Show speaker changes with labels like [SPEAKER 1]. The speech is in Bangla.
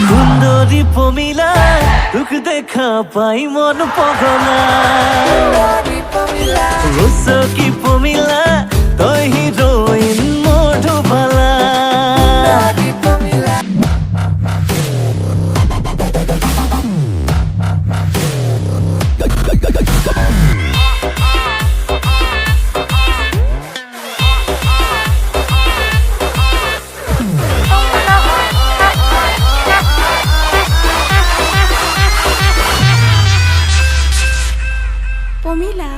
[SPEAKER 1] সুন্দরী পমিলা তোক দেখা পাই মন পগলা রসকি পমিলা তই হিরোইন মধুবালা
[SPEAKER 2] Pomila.